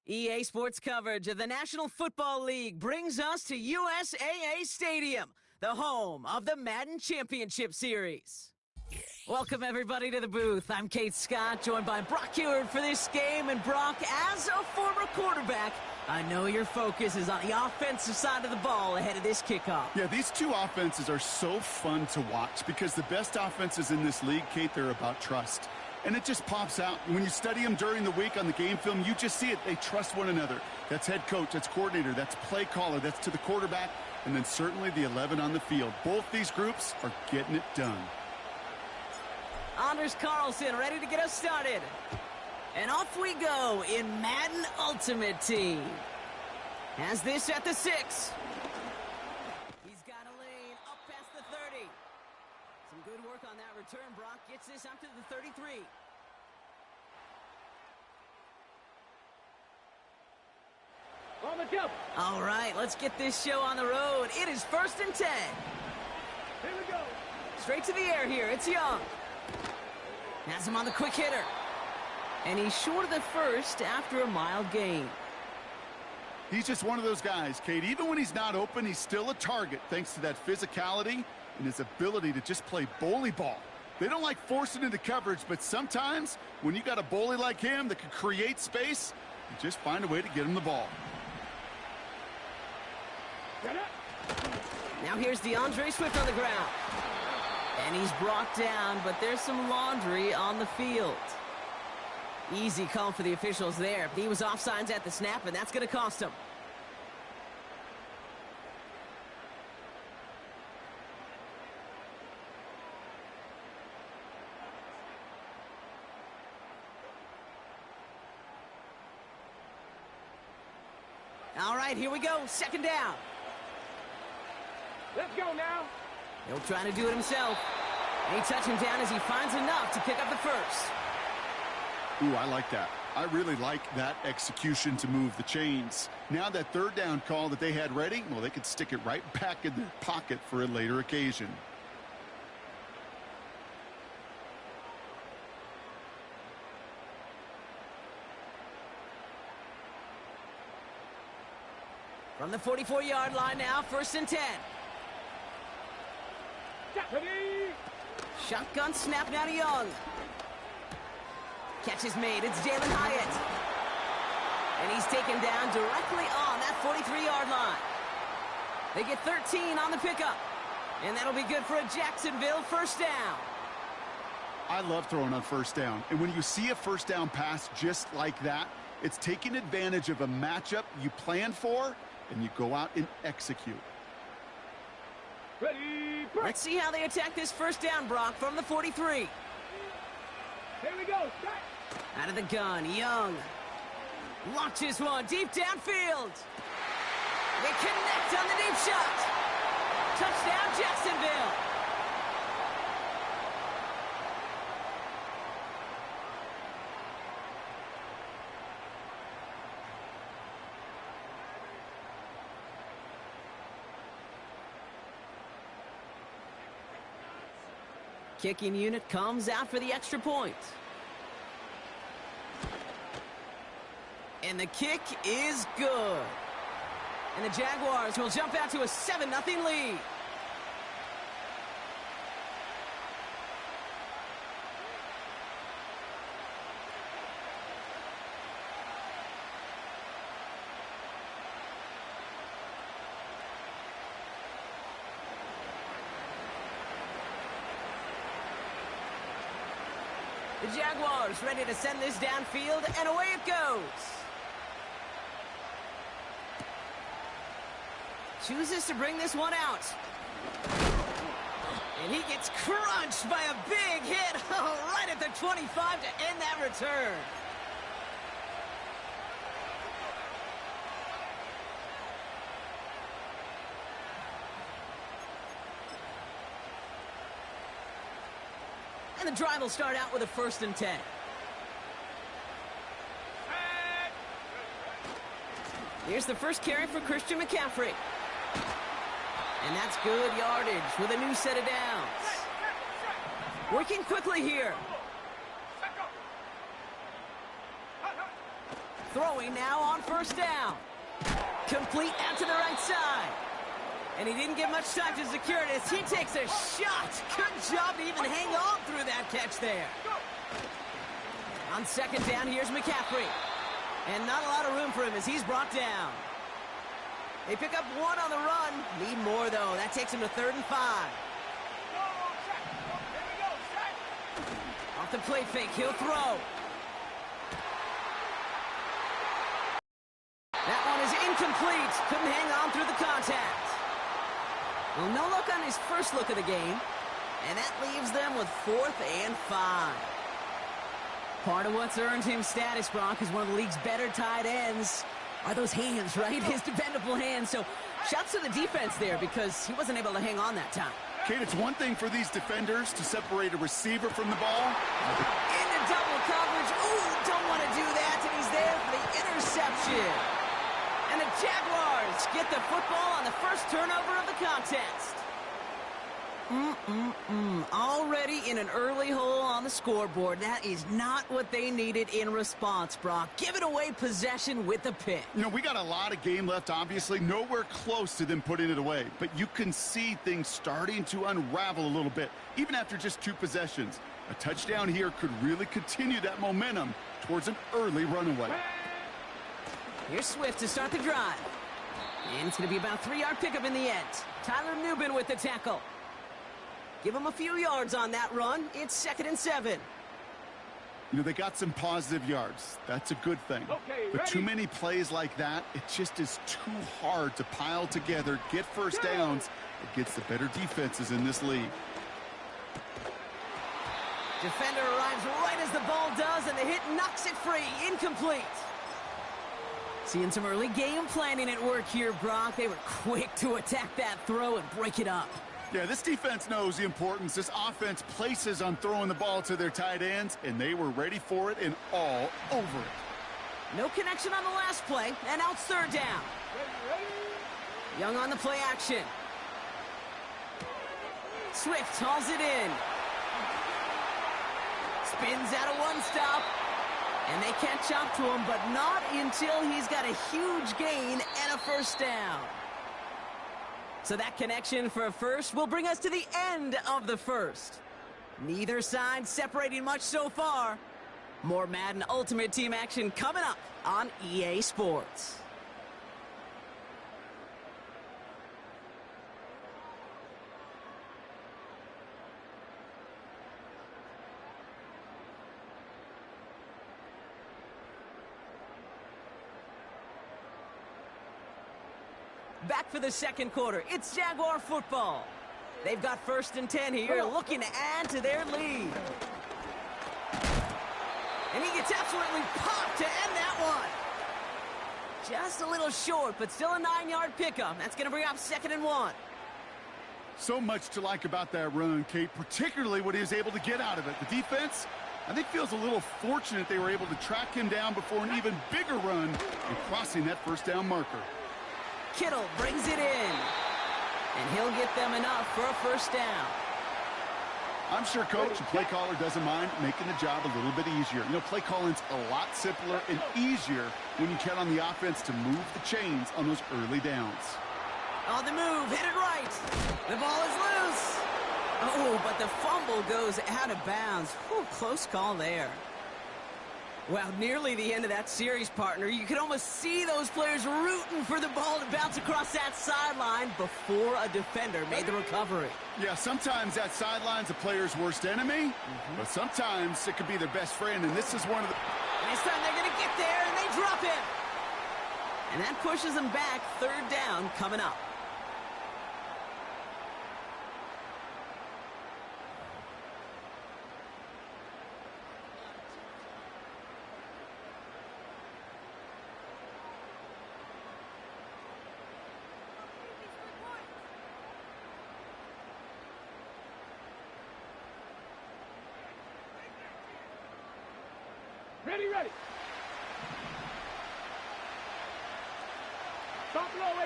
EA Sports coverage of the National Football League brings us to USAA Stadium, the home of the Madden Championship Series. Welcome, everybody, to the booth. I'm Kate Scott, joined by Brock Heward for this game. And Brock, as a former quarterback, I know your focus is on the offensive side of the ball ahead of this kickoff. Yeah, these two offenses are so fun to watch because the best offenses in this league, Kate, they're about trust. And it just pops out. When you study them during the week on the game film, you just see it. They trust one another. That's head coach, that's coordinator, that's play caller, that's to the quarterback, and then certainly the 11 on the field. Both these groups are getting it done. Anders Carlson ready to get us started. And off we go in Madden Ultimate Team. Has this at the 6. He's got a lane up past the 30. Some good work on that return. Brock gets this up to the 33. On the jump. All right, let's get this show on the road. It is 1st and 10. Here we go. Straight to the air here. It's Young. Has him on the quick hitter. And he's short of the first after a mild gain. He's just one of those guys, Kate. Even when he's not open, he's still a target thanks to that physicality and his ability to just play bully ball. They don't like forcing into coverage, but sometimes when you got a bully like him that can create space, you just find a way to get him the ball. Now here's DeAndre Swift on the ground. And he's brought down, but there's some laundry on the field. Easy call for the officials there. He was offsides at the snap, and that's going to cost him. All right, here we go. 2nd down. Let's go now. He'll try to do it himself. And he touches him down as he finds enough to pick up the first. Ooh, I like that. I really like that execution to move the chains. Now that 3rd down call that they had ready, well, they could stick it right back in their pocket for a later occasion. From the 44-yard line now, 1st and 10. Shotgun snap now to Young. Catch is made. It's Jalen Hyatt. And he's taken down directly on that 43-yard line. They get 13 on the pickup. And that'll be good for a Jacksonville 1st down. I love throwing on 1st down. And when you see a 1st down pass just like that, it's taking advantage of a matchup you plan for, and you go out and execute. Ready, break. Let's see how they attack this 1st down, Brock, from the 43. Here we go. Start. Out of the gun, Young launches one deep downfield. They connect on the deep shot. Touchdown, Jacksonville. Kicking unit comes out for the extra point. And the kick is good. And the Jaguars will jump out to a 7-0 lead. The Jaguars ready to send this downfield, and away it goes. Chooses to bring this one out. And he gets crunched by a big hit right at the 25 to end that return. And the drive will start out with a 1st and 10. Here's the first carry for Christian McCaffrey. And that's good yardage with a new set of downs. Working quickly here. Throwing now on first down. Complete out to the right side. And he didn't get much time to secure it as he takes a shot. Good job to even hang on through that catch there. On second down, here's McCaffrey. And not a lot of room for him as he's brought down. They pick up one on the run. Need more, though. That takes him to 3rd and 5. Off the play fake, he'll throw. That one is incomplete. Couldn't hang on through the contact. Well, no luck on his first look of the game. And that leaves them with 4th and 5. Part of what's earned him status, Brock, is one of the league's better tight ends. Are those hands, right? His dependable hands. So, shouts to the defense there because he wasn't able to hang on that time. Kate, it's one thing for these defenders to separate a receiver from the ball. Into double coverage. Ooh, don't want to do that. And he's there for the interception. And the Jaguars get the football on the first turnover of the contest. Already in an early hole on the scoreboard. That is not what they needed in response, Brock. Giving away possession with the pick. You know, we got a lot of game left, obviously. Nowhere close to them putting it away. But you can see things starting to unravel a little bit, even after just 2 possessions. A touchdown here could really continue that momentum towards an early runaway. Here's Swift to start the drive. And it's going to be about a 3-yard pickup in the end. Tyler Nubin with the tackle. Give him a few yards on that run. It's 2nd and 7. You know, they got some positive yards. That's a good thing. Okay, but ready? too many plays like that, it just is too hard to pile together, get first downs against the better defenses in this league. Defender arrives right as the ball does, and the hit knocks it free. Incomplete. Seeing some early game planning at work here, Brock. They were quick to attack that throw and break it up. Yeah, this defense knows the importance this offense places on throwing the ball to their tight ends, and they were ready for it and all over it. No connection on the last play, and now it's 3rd down. Young on the play action. Swift hauls it in. Spins out of one stop. And they catch up to him, but not until he's got a huge gain and a first down. So that connection for a first will bring us to the end of the first. Neither side separating much so far. More Madden Ultimate Team action coming up on EA Sports. Back for the 2nd quarter. It's Jaguar football. They've got 1st and 10 here, looking to add to their lead. And he gets absolutely popped to end that one. Just a little short, but still a 9-yard pickup. That's going to bring up 2nd and 1. So much to like about that run, Kate, particularly what he was able to get out of it. The defense, I think, feels a little fortunate they were able to track him down before an even bigger run and crossing that first down marker. Kittle brings it in. And he'll get them enough for a first down. I'm sure coach and play caller doesn't mind making the job a little bit easier. You know, play calling's a lot simpler and easier when you count on the offense to move the chains on those early downs. On the move, hit it right. The ball is loose. Oh, but the fumble goes out of bounds. Whew, close call there. Well, nearly the end of that series, partner. You could almost see those players rooting for the ball to bounce across that sideline before a defender made the recovery. Yeah, sometimes that sideline's a player's worst enemy, but sometimes it could be their best friend, and this is one of the... This time they're going to get there, and they drop him. And that pushes them back. 3rd down coming up. Ready, ready. Top low,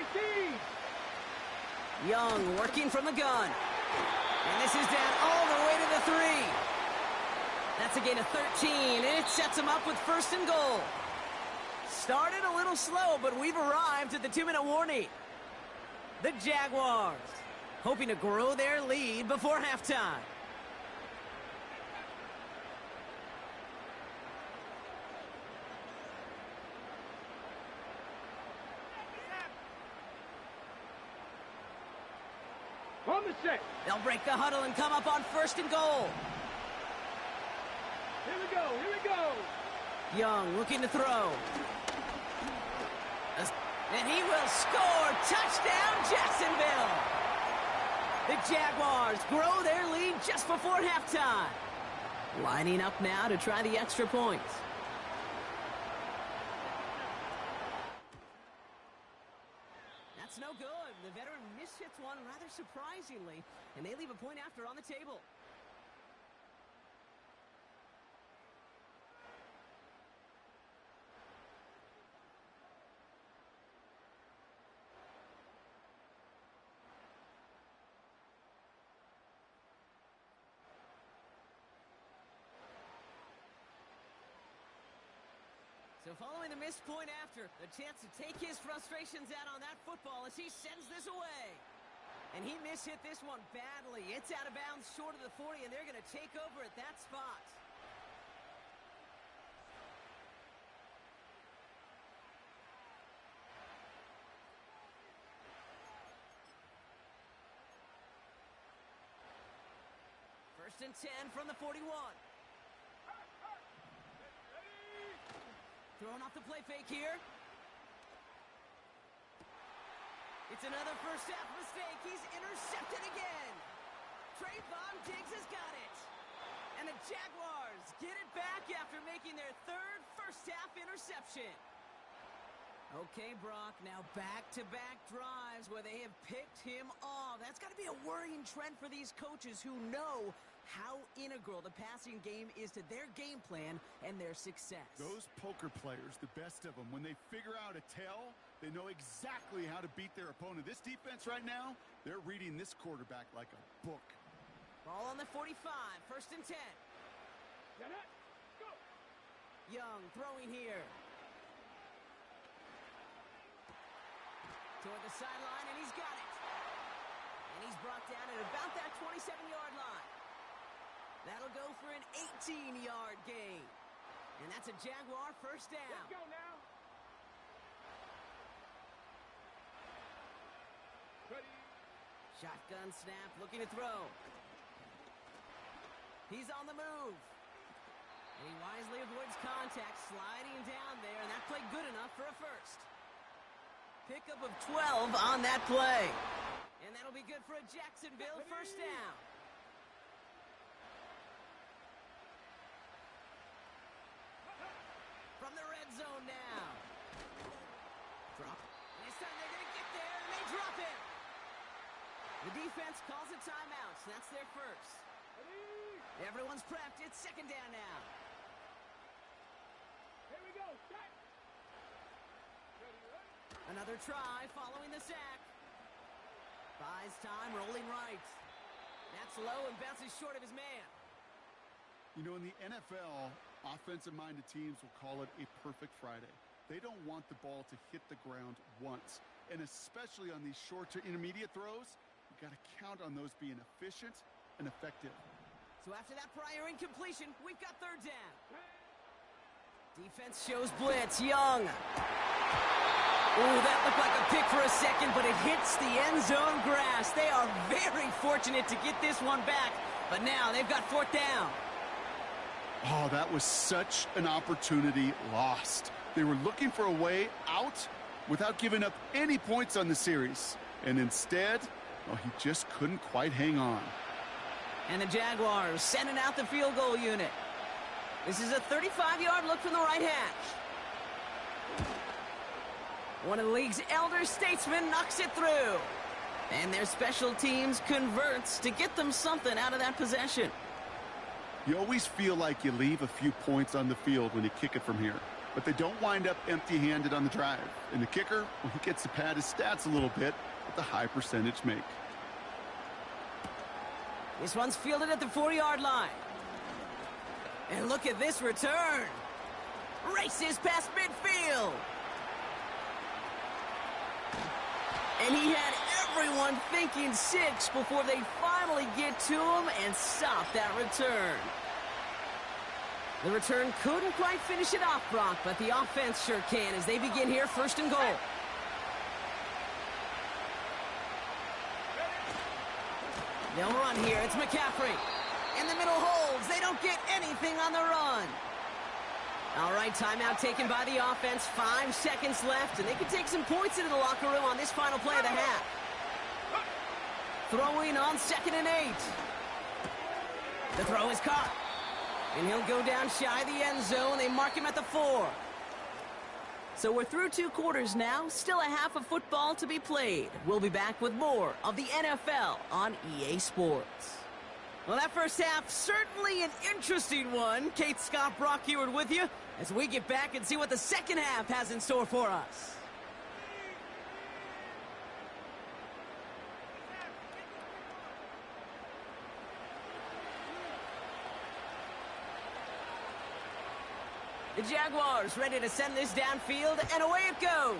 18. Young working from the gun. And this is down all the way to the 3. That's a gain of 13, and it sets him up with 1st and goal. Started a little slow, but we've arrived at the 2-minute warning. The Jaguars hoping to grow their lead before halftime. On the set. They'll break the huddle and come up on 1st and goal. Here we go. Here we go. Young looking to throw. And he will score. Touchdown, Jacksonville. The Jaguars grow their lead just before halftime. Lining up now to try the extra points. That's no good. The veteran mishits one rather surprisingly, and they leave a point after on the table. So following the missed point after, a chance to take his frustrations out on that football as he sends this away. And he mishit this one badly. It's out of bounds short of the 40, and they're going to take over at that spot. First and 10 from the 41. Throwing off the play fake here. It's another first half mistake. He's intercepted again. Trayvon Diggs has got it. And the Jaguars get it back after making their third first half interception. Okay, Brock, now back-to-back drives where they have picked him off. That's got to be a worrying trend for these coaches who know how integral the passing game is to their game plan and their success. Those poker players, the best of them, when they figure out a tell, they know exactly how to beat their opponent. This defense right now, they're reading this quarterback like a book. Ball on the 45, first and 10. Go. Young throwing here. Toward the sideline, and he's got it. And he's brought down at about that 27-yard line. That'll go for an 18-yard gain. And that's a Jaguar first down. Let's go now. Ready. Shotgun snap, looking to throw. He's on the move. And he wisely avoids contact, sliding down there, and that played good enough for a first. Pickup of 12 on that play. And that'll be good for a Jacksonville first down. From the red zone now. Drop. And this time they're going to get there, and they drop it. The defense calls a timeout, so that's their first. Ready. Everyone's prepped. It's second down now. Here we go. Set. Another try following the sack. Buys time, rolling right. That's low and bounces short of his man. You know, in the NFL, offensive-minded teams will call it a perfect Friday. They don't want the ball to hit the ground once. And especially on these short to intermediate throws, you've got to count on those being efficient and effective. So after that prior incompletion, we've got third down. Defense shows blitz. Young. Ooh, that looked like a pick for a second, but it hits the end zone grass. They are very fortunate to get this one back, but now they've got fourth down. Oh, that was such an opportunity lost. They were looking for a way out without giving up any points on the series. And instead, well, he just couldn't quite hang on. And the Jaguars sending out the field goal unit. This is a 35-yard look from the right hash. One of the league's elder statesmen knocks it through. And their special teams converts to get them something out of that possession. You always feel like you leave a few points on the field when you kick it from here. But they don't wind up empty-handed on the drive. And the kicker, well, he gets to pad his stats a little bit with the high percentage make. This one's fielded at the 40-yard line. And look at this return. Races past midfield. And he had everyone thinking 6 before they finally get to him and stop that return. The return couldn't quite finish it off, Brock, but the offense sure can as they begin here, 1st and goal. They'll run here. It's McCaffrey. In the middle holds. They don't get anything on the run. All right, timeout taken by the offense. 5 seconds left, and they can take some points into the locker room on this final play of the half. Throwing on 2nd and 8. The throw is caught. And he'll go down shy of the end zone. They mark him at the 4. So we're through 2 quarters now. Still a half of football to be played. We'll be back with more of the NFL on EA Sports. Well, that first half, certainly an interesting one. Kate, Scott, Brock Heward with you as we get back and see what the second half has in store for us. The Jaguars ready to send this downfield, and away it goes.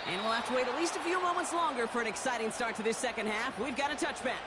And we'll have to wait at least a few moments longer for an exciting start to this second half. We've got a touchback.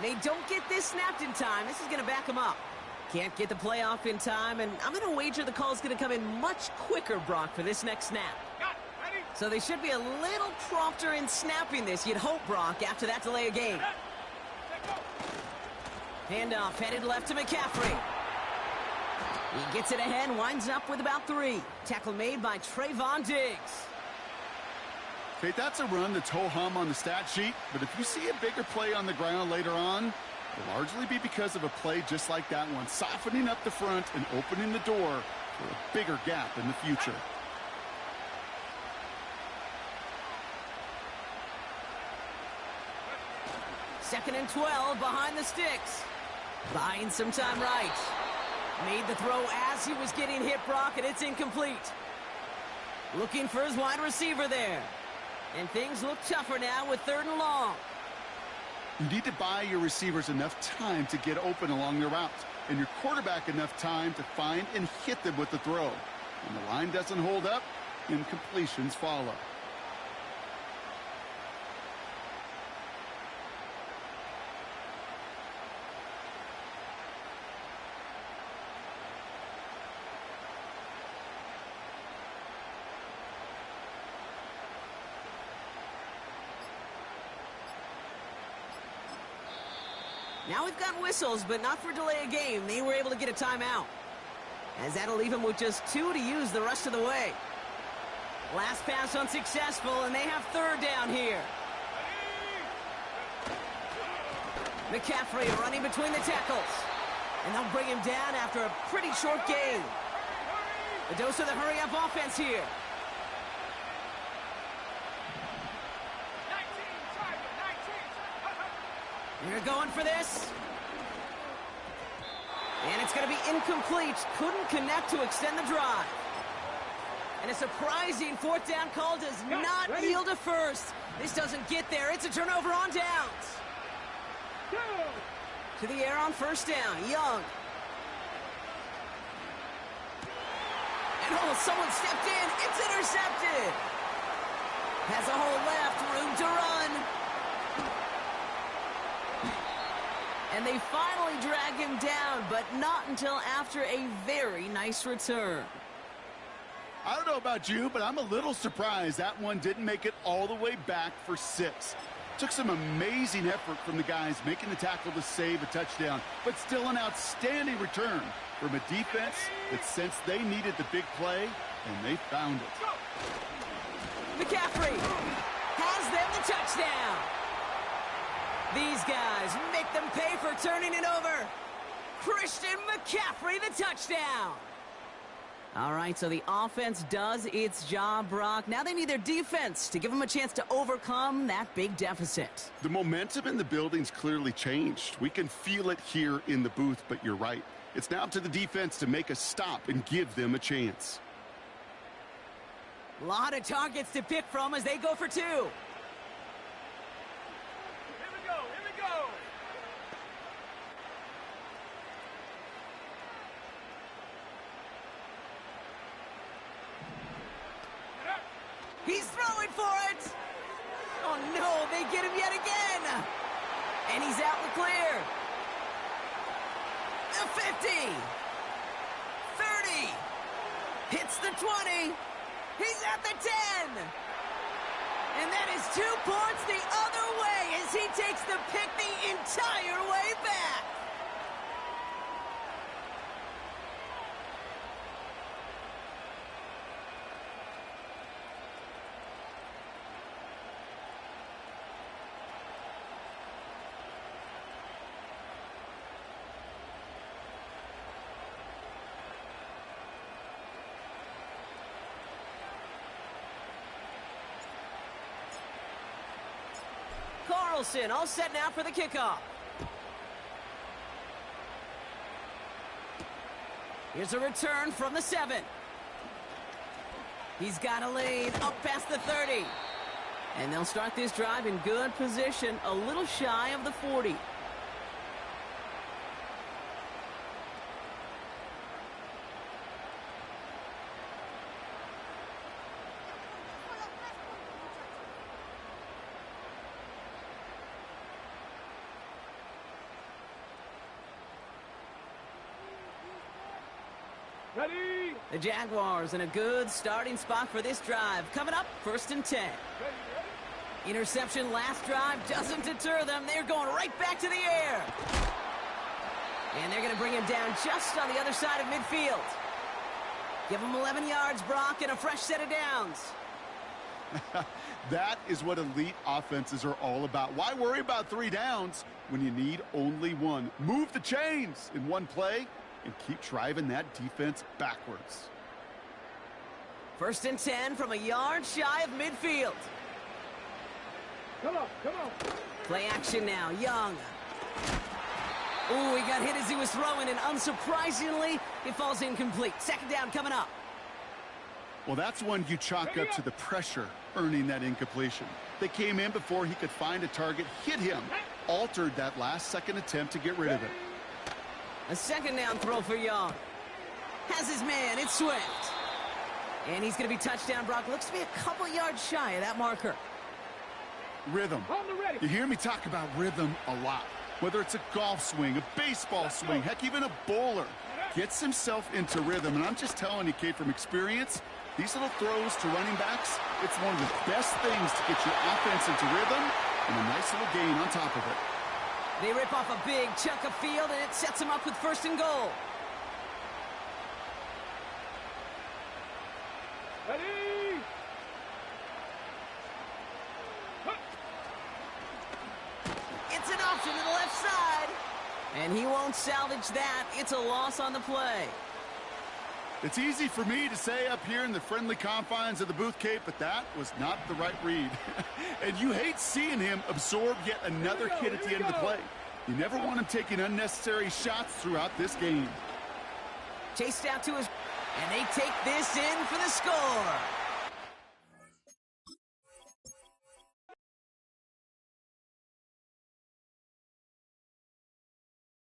They don't get this snapped in time. This is going to back them up. Can't get the play off in time, and I'm going to wager the call's going to come in much quicker, Brock, for this next snap. So they should be a little prompter in snapping this, you'd hope, Brock, after that delay of game. Handoff headed left to McCaffrey. He gets it ahead, winds up with about 3. Tackle made by Trayvon Diggs. Okay, that's a run that's ho-hum on the stat sheet, but if you see a bigger play on the ground later on, it'll largely be because of a play just like that one, softening up the front and opening the door for a bigger gap in the future. Second and 12 behind the sticks. Buying some time right. Made the throw as he was getting hit, Brock, and it's incomplete. Looking for his wide receiver there. And things look tougher now with 3rd and long. You need to buy your receivers enough time to get open along their route, and your quarterback enough time to find and hit them with the throw. When the line doesn't hold up, incompletions follow. Now we've got whistles, but not for delay of game. They were able to get a timeout, as that'll leave them with just 2 to use the rest of the way. Last pass unsuccessful, and they have 3rd down here. McCaffrey running between the tackles, and they'll bring him down after a pretty short gain. The dose of the hurry-up offense here. They're going for this. And it's going to be incomplete. Couldn't connect to extend the drive. And a surprising 4th down call does not yield a first. This doesn't get there. It's a turnover on downs. To the air on 1st down. Young. And someone stepped in. It's intercepted. Has a hole left. Room to run. And they finally drag him down, but not until after a very nice return. I don't know about you, but I'm a little surprised that one didn't make it all the way back for 6. Took some amazing effort from the guys making the tackle to save a touchdown, but still an outstanding return from a defense that sensed they needed the big play, and they found it. McCaffrey has them the touchdown. These guys make them pay for turning it over. Christian McCaffrey, the touchdown. All right, so the offense does its job, Brock. Now they need their defense to give them a chance to overcome that big deficit. The momentum in the building's clearly changed. We can feel it here in the booth, but you're right. It's now up to the defense to make a stop and give them a chance. A lot of targets to pick from as they go for two. Here we go. Here we go. He's throwing for it. Oh, no, they get him yet again. And he's out in the clear. The 50. 30. Hits the 20. He's at the 10. And that is 2 points the other way as he takes the pick the entire way back. Carlson all set now for the kickoff. Here's a return from the 7. He's got a lane up past the 30. And they'll start this drive in good position, a little shy of the 40. Ready. The Jaguars in a good starting spot for this drive. Coming up, 1st and 10. Ready. Interception last drive doesn't deter them. They're going right back to the air. And they're going to bring him down just on the other side of midfield. Give him 11 yards, Brock, and a fresh set of downs. That is what elite offenses are all about. Why worry about 3 downs when you need only 1? Move the chains in one play and keep driving that defense backwards. 1st and 10 from a yard shy of midfield. Come on. Come on. Play action now. Young. Ooh, he got hit as he was throwing, and unsurprisingly, it falls incomplete. 2nd down coming up. Well, that's one you chalk up to the pressure earning that incompletion. They came in before he could find a target, hit him, altered that last-second attempt to get rid of it. A 2nd down throw for Young. Has his man. It's Swift. And he's going to be touchdown, Brock. Looks to be a couple yards shy of that marker. Rhythm. On the ready. You hear me talk about rhythm a lot. Whether it's a golf swing, a baseball swing, heck, even a bowler gets himself into rhythm. And I'm just telling you, Kate, from experience, these little throws to running backs, it's one of the best things to get your offense into rhythm and a nice little gain on top of it. They rip off a big chunk of field, and it sets them up with 1st and goal. Ready. It's an option to the left side. And he won't salvage that. It's a loss on the play. It's easy for me to say up here in the friendly confines of the booth, Kate, but that was not the right read. And you hate seeing him absorb yet another hit at the end of the play. You never want him taking unnecessary shots throughout this game. Chased out to his... And they take this in for the score.